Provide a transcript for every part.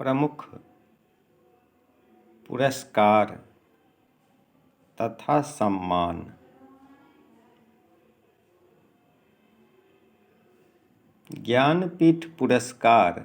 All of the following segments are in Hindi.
प्रमुख पुरस्कार तथा सम्मान। ज्ञानपीठ पुरस्कार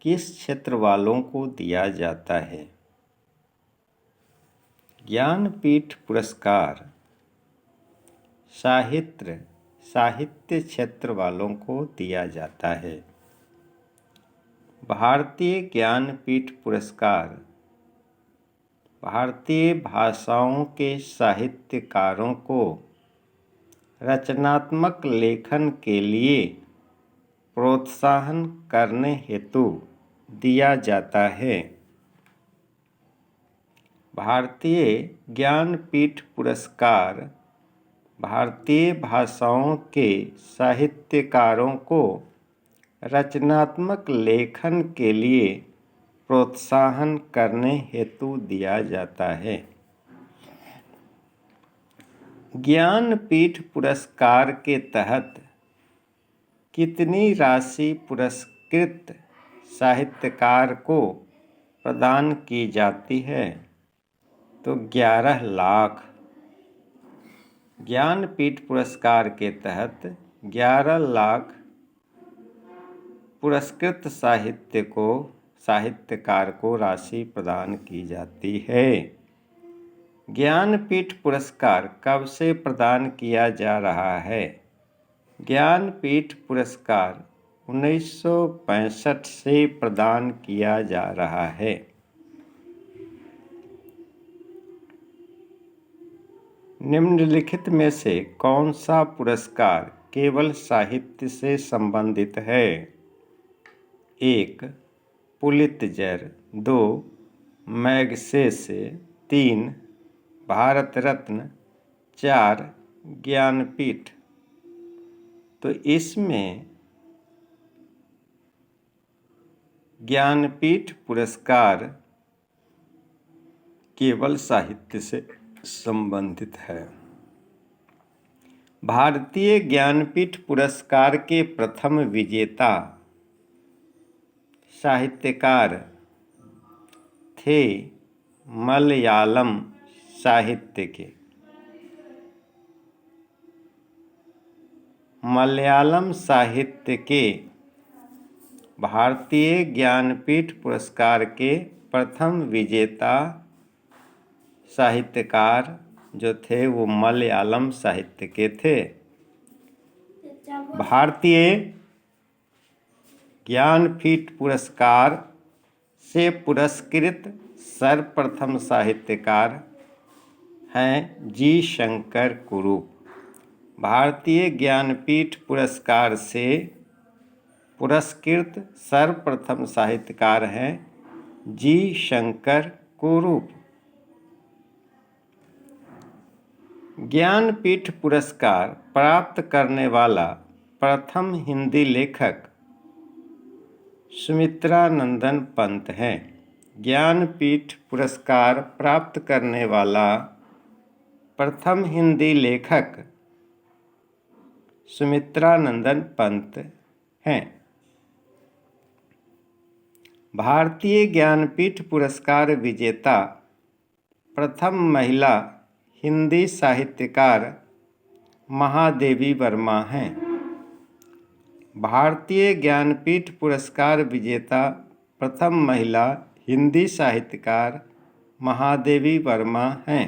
किस क्षेत्र वालों को दिया जाता है? ज्ञानपीठ पुरस्कार साहित्य क्षेत्र वालों को दिया जाता है। भारतीय ज्ञानपीठ पुरस्कार भारतीय भाषाओं के साहित्यकारों को रचनात्मक लेखन के लिए प्रोत्साहन करने हेतु दिया जाता है। भारतीय ज्ञानपीठ पुरस्कार भारतीय भाषाओं के साहित्यकारों को रचनात्मक लेखन के लिए प्रोत्साहन करने हेतु दिया जाता है। ज्ञानपीठ पुरस्कार के तहत कितनी राशि पुरस्कृत साहित्यकार को प्रदान की जाती है? तो 11 लाख। ज्ञानपीठ पुरस्कार के तहत 11 लाख पुरस्कृत साहित्यकार को राशि प्रदान की जाती है। ज्ञानपीठ पुरस्कार कब से प्रदान किया जा रहा है? ज्ञानपीठ पुरस्कार 1965 से प्रदान किया जा रहा है। निम्नलिखित में से कौन सा पुरस्कार केवल साहित्य से संबंधित है? 1. पुलित्जर, 2. मैगसेसे, 3. भारत रत्न, 4. ज्ञानपीठ। तो इसमें ज्ञानपीठ पुरस्कार केवल साहित्य से संबंधित है। भारतीय ज्ञानपीठ पुरस्कार के प्रथम विजेता साहित्यकार थे मलयालम साहित्य के। मलयालम साहित्य के भारतीय ज्ञानपीठ पुरस्कार के प्रथम विजेता साहित्यकार जो थे वो मलयालम साहित्य के थे। भारतीय ज्ञानपीठ पुरस्कार से पुरस्कृत सर्वप्रथम साहित्यकार हैं जी शंकर कुरूप। भारतीय ज्ञानपीठ पुरस्कार से पुरस्कृत सर्वप्रथम साहित्यकार हैं जी शंकर कुरूप। ज्ञानपीठ पुरस्कार प्राप्त करने वाला प्रथम हिंदी लेखक सुमित्रा नंदन पंत हैं। ज्ञानपीठ पुरस्कार प्राप्त करने वाला प्रथम हिंदी लेखक सुमित्रा नंदन पंत हैं। भारतीय ज्ञानपीठ पुरस्कार विजेता प्रथम महिला हिंदी साहित्यकार महादेवी वर्मा हैं। भारतीय ज्ञानपीठ पुरस्कार विजेता प्रथम महिला हिंदी साहित्यकार महादेवी वर्मा हैं।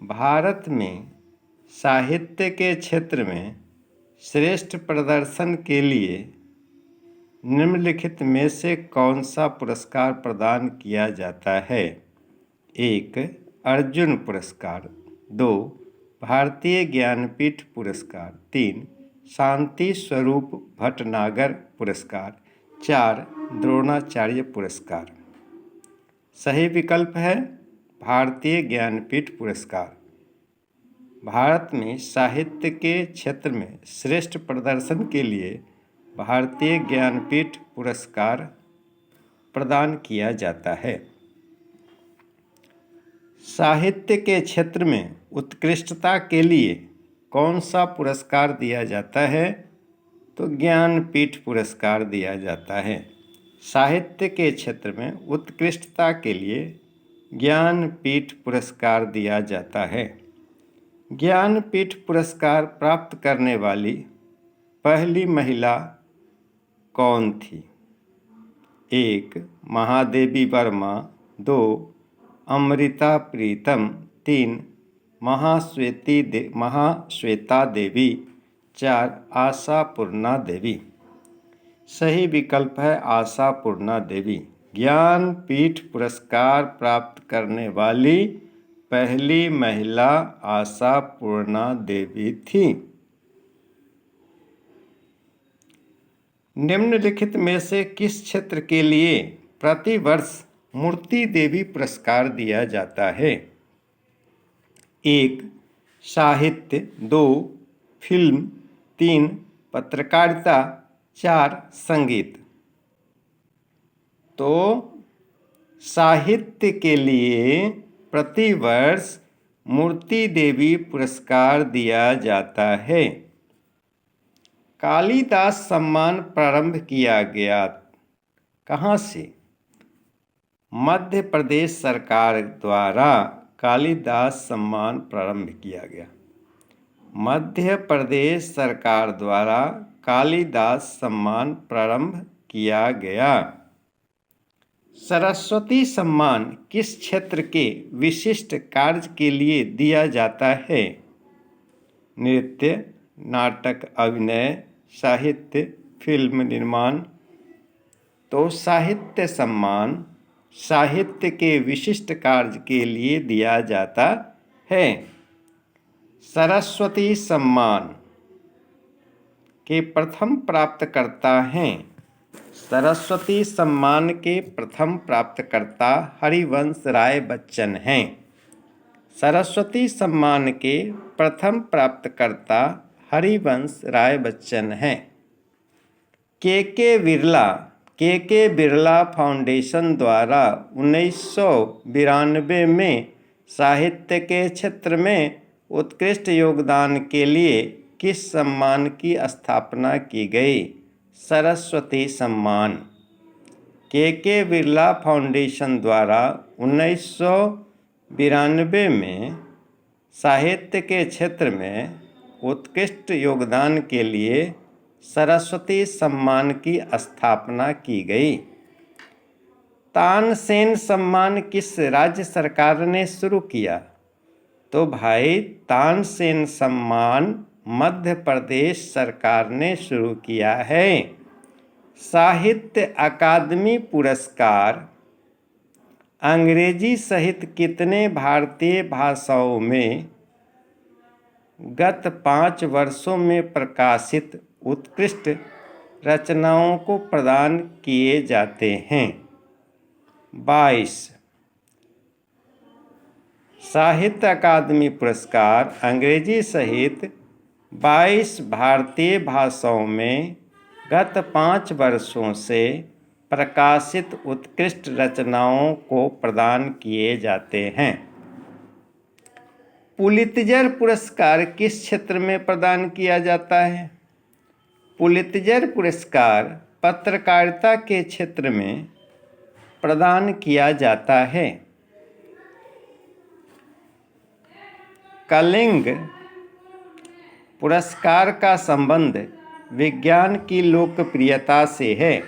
भारत में साहित्य के क्षेत्र में श्रेष्ठ प्रदर्शन के लिए निम्नलिखित में से कौन सा पुरस्कार प्रदान किया जाता है? 1. अर्जुन पुरस्कार, 2. भारतीय ज्ञानपीठ पुरस्कार, 3. शांति स्वरूप भटनागर पुरस्कार, 4. द्रोणाचार्य पुरस्कार। सही विकल्प है भारतीय ज्ञानपीठ पुरस्कार। भारत में साहित्य के क्षेत्र में श्रेष्ठ प्रदर्शन के लिए भारतीय ज्ञानपीठ पुरस्कार प्रदान किया जाता है। साहित्य के क्षेत्र में उत्कृष्टता के लिए कौन सा पुरस्कार दिया जाता है? तो ज्ञानपीठ पुरस्कार दिया जाता है। साहित्य के क्षेत्र में उत्कृष्टता के लिए ज्ञानपीठ पुरस्कार दिया जाता है। ज्ञानपीठ पुरस्कार प्राप्त करने वाली पहली महिला कौन थी? 1. महादेवी वर्मा, 2. अमृता प्रीतम, 3. महाश्वेता देवी, 4. आशापूर्णा देवी। सही विकल्प है आशापूर्णा देवी। ज्ञानपीठ पुरस्कार प्राप्त करने वाली पहली महिला आशापूर्णा देवी थी। निम्नलिखित में से किस क्षेत्र के लिए प्रतिवर्ष मूर्ति देवी पुरस्कार दिया जाता है? 1. साहित्य, 2. फिल्म, 3. पत्रकारिता, 4. संगीत। तो साहित्य के लिए प्रतिवर्ष मूर्ति देवी पुरस्कार दिया जाता है। कालिदास सम्मान प्रारंभ किया गया कहाँ से? मध्य प्रदेश सरकार द्वारा कालिदास सम्मान प्रारंभ किया गया। मध्य प्रदेश सरकार द्वारा कालिदास सम्मान प्रारंभ किया गया। सरस्वती सम्मान किस क्षेत्र के विशिष्ट कार्य के लिए दिया जाता है? नृत्य, नाटक अभिनय, साहित्य, फिल्म निर्माण। तो साहित्य सम्मान साहित्य के विशिष्ट कार्य के लिए दिया जाता है। सरस्वती सम्मान के प्रथम प्राप्तकर्ता हैं। सरस्वती सम्मान के प्रथम प्राप्तकर्ता हरिवंश राय बच्चन हैं। सरस्वती सम्मान के प्रथम प्राप्तकर्ता हरिवंश राय बच्चन हैं। के बिरला फाउंडेशन द्वारा 1992 में साहित्य के क्षेत्र में उत्कृष्ट योगदान के लिए किस सम्मान की स्थापना की गई? सरस्वती सम्मान। के बिरला फाउंडेशन द्वारा 1992 में साहित्य के क्षेत्र में उत्कृष्ट योगदान के लिए सरस्वती सम्मान की स्थापना की गई। तानसेन सम्मान किस राज्य सरकार ने शुरू किया? तो भाई तानसेन सम्मान मध्य प्रदेश सरकार ने शुरू किया है। साहित्य अकादमी पुरस्कार अंग्रेजी सहित कितने भारतीय भाषाओं में गत 5 वर्षों में प्रकाशित उत्कृष्ट रचनाओं को प्रदान किए जाते हैं? 22। साहित्य अकादमी पुरस्कार अंग्रेजी सहित 22 भारतीय भाषाओं में गत 5 वर्षों से प्रकाशित उत्कृष्ट रचनाओं को प्रदान किए जाते हैं। पुलित्जर पुरस्कार किस क्षेत्र में प्रदान किया जाता है? पुलित्जर पुरस्कार पत्रकारिता के क्षेत्र में प्रदान किया जाता है। कलिंग पुरस्कार का संबंध विज्ञान की लोकप्रियता से है।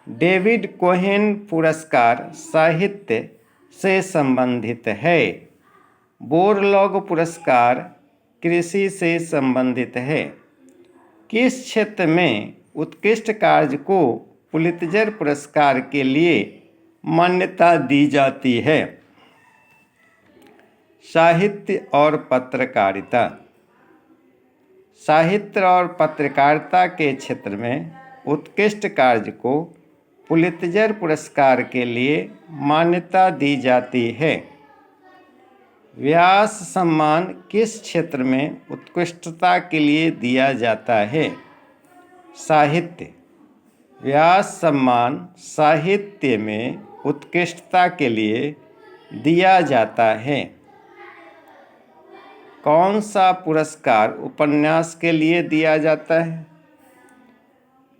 डेविड कोहेन पुरस्कार साहित्य से संबंधित है। बोरलॉग पुरस्कार कृषि से संबंधित है। किस क्षेत्र में उत्कृष्ट कार्य को पुलित्जर पुरस्कार के लिए मान्यता दी जाती है? साहित्य और पत्रकारिता। साहित्य और पत्रकारिता के क्षेत्र में उत्कृष्ट कार्य को पुलित्जर पुरस्कार के लिए मान्यता दी जाती है। व्यास सम्मान किस क्षेत्र में उत्कृष्टता के लिए दिया जाता है? साहित्य। व्यास सम्मान साहित्य में उत्कृष्टता के लिए दिया जाता है। कौन सा पुरस्कार उपन्यास के लिए दिया जाता है?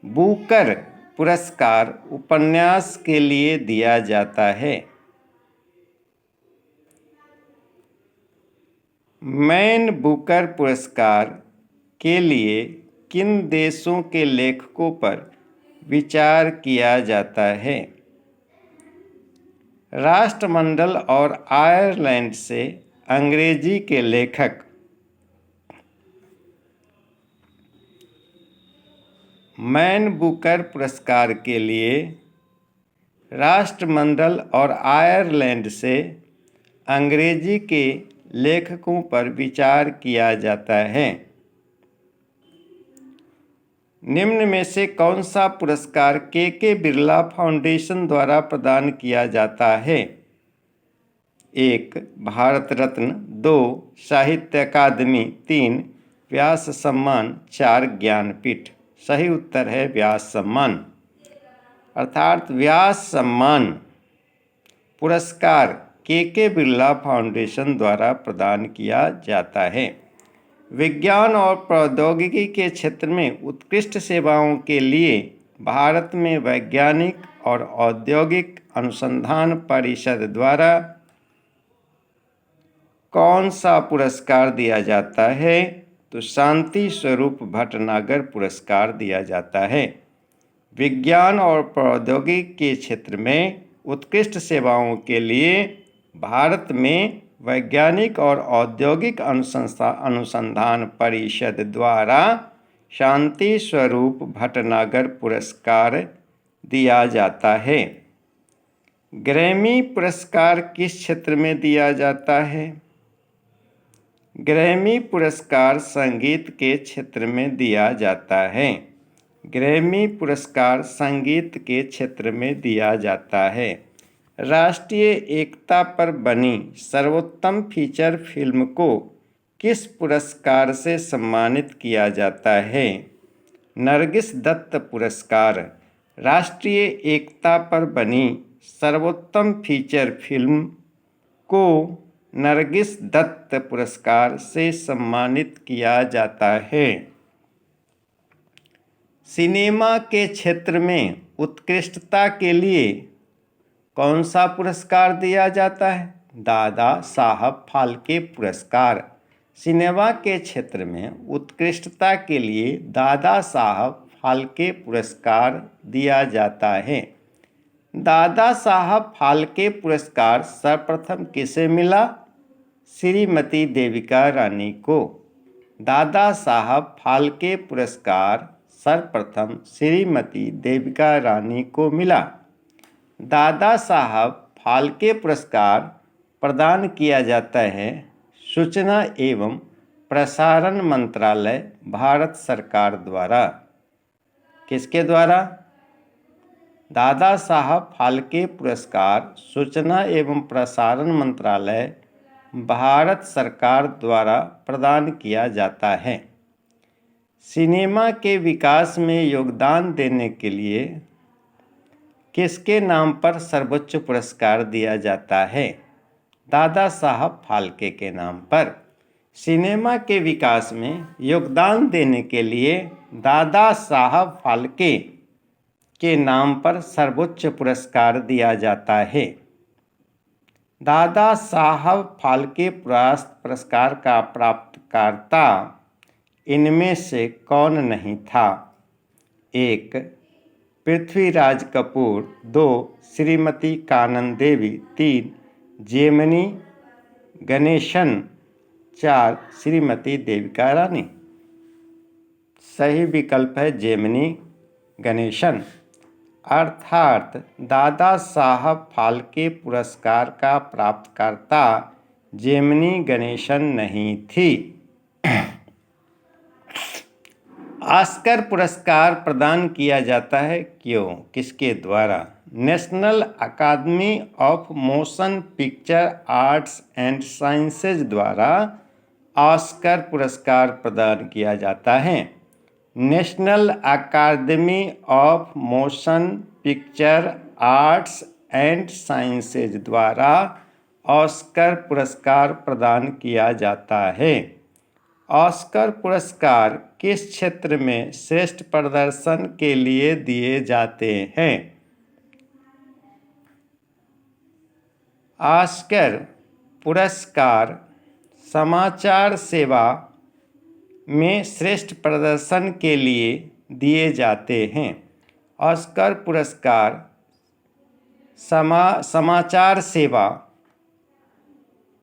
बुकर पुरस्कार उपन्यास के लिए दिया जाता है? मैन बुकर पुरस्कार के लिए किन देशों के लेखकों पर विचार किया जाता है? राष्ट्रमंडल और आयरलैंड से अंग्रेजी के लेखक। मैन बुकर पुरस्कार के लिए राष्ट्रमंडल और आयरलैंड से अंग्रेजी के लेखकों पर विचार किया जाता है। निम्न में से कौन सा पुरस्कार के बिरला फाउंडेशन द्वारा प्रदान किया जाता है? 1. भारत रत्न, 2. साहित्य अकादमी, 3. व्यास सम्मान, 4. ज्ञानपीठ। सही उत्तर है व्यास सम्मान। अर्थात व्यास सम्मान पुरस्कार के बिरला फाउंडेशन द्वारा प्रदान किया जाता है। विज्ञान और प्रौद्योगिकी के क्षेत्र में उत्कृष्ट सेवाओं के लिए भारत में वैज्ञानिक और औद्योगिक अनुसंधान परिषद द्वारा कौन सा पुरस्कार दिया जाता है? तो शांति स्वरूप भटनागर पुरस्कार दिया जाता है। विज्ञान और प्रौद्योगिकी के क्षेत्र में उत्कृष्ट सेवाओं के लिए भारत में वैज्ञानिक और औद्योगिक अनुसंधान परिषद द्वारा शांति स्वरूप भटनागर पुरस्कार दिया जाता है। ग्रैमी पुरस्कार किस क्षेत्र में दिया जाता है? ग्रैमी पुरस्कार संगीत के क्षेत्र में दिया जाता है। ग्रैमी पुरस्कार संगीत के क्षेत्र में दिया जाता है। राष्ट्रीय एकता पर बनी सर्वोत्तम फीचर फिल्म को किस पुरस्कार से सम्मानित किया जाता है? नरगिस दत्त पुरस्कार। राष्ट्रीय एकता पर बनी सर्वोत्तम फीचर फिल्म को नरगिस दत्त पुरस्कार से सम्मानित किया जाता है। सिनेमा के क्षेत्र में उत्कृष्टता के लिए कौन सा पुरस्कार दिया जाता है? दादा साहब फाल्के पुरस्कार। सिनेमा के क्षेत्र में उत्कृष्टता के लिए दादा साहब फाल्के पुरस्कार दिया जाता है। दादा साहब फाल्के पुरस्कार सर्वप्रथम किसे मिला? श्रीमती देविका रानी को। दादा साहब फाल्के पुरस्कार सर्वप्रथम श्रीमती देविका रानी को मिला। दादा साहब फाल्के पुरस्कार प्रदान किया जाता है सूचना एवं प्रसारण मंत्रालय, भारत सरकार द्वारा। किसके द्वारा? दादा साहब फाल्के पुरस्कार सूचना एवं प्रसारण मंत्रालय, भारत सरकार द्वारा प्रदान किया जाता है। सिनेमा के विकास में योगदान देने के लिए किसके नाम पर सर्वोच्च पुरस्कार दिया जाता है? दादा साहब फाल्के के नाम पर। सिनेमा के विकास में योगदान देने के लिए दादा साहब फाल्के के नाम पर सर्वोच्च पुरस्कार दिया जाता है। दादा साहब फाल्के पुरस्कार का प्राप्तकर्ता इनमें से कौन नहीं था? 1. पृथ्वीराज कपूर, 2. श्रीमती कानन देवी, 3. जेमिनी गणेशन, 4. श्रीमती देविका रानी। सही विकल्प है जेमिनी गणेशन। अर्थात दादा साहब फाल्के पुरस्कार का प्राप्तकर्ता जेमिनी गणेशन नहीं थी। ऑस्कर पुरस्कार प्रदान किया जाता है क्यों? किसके द्वारा? National Academy of Motion Picture Arts and Sciences द्वारा ऑस्कर पुरस्कार प्रदान किया जाता है। National Academy of Motion Picture Arts and Sciences द्वारा ऑस्कर पुरस्कार प्रदान किया जाता है। ऑस्कर पुरस्कार किस क्षेत्र में श्रेष्ठ प्रदर्शन के लिए दिए जाते हैं? ऑस्कर पुरस्कार समाचार सेवा में श्रेष्ठ प्रदर्शन के लिए दिए जाते हैं। ऑस्कर पुरस्कार समाचार सेवा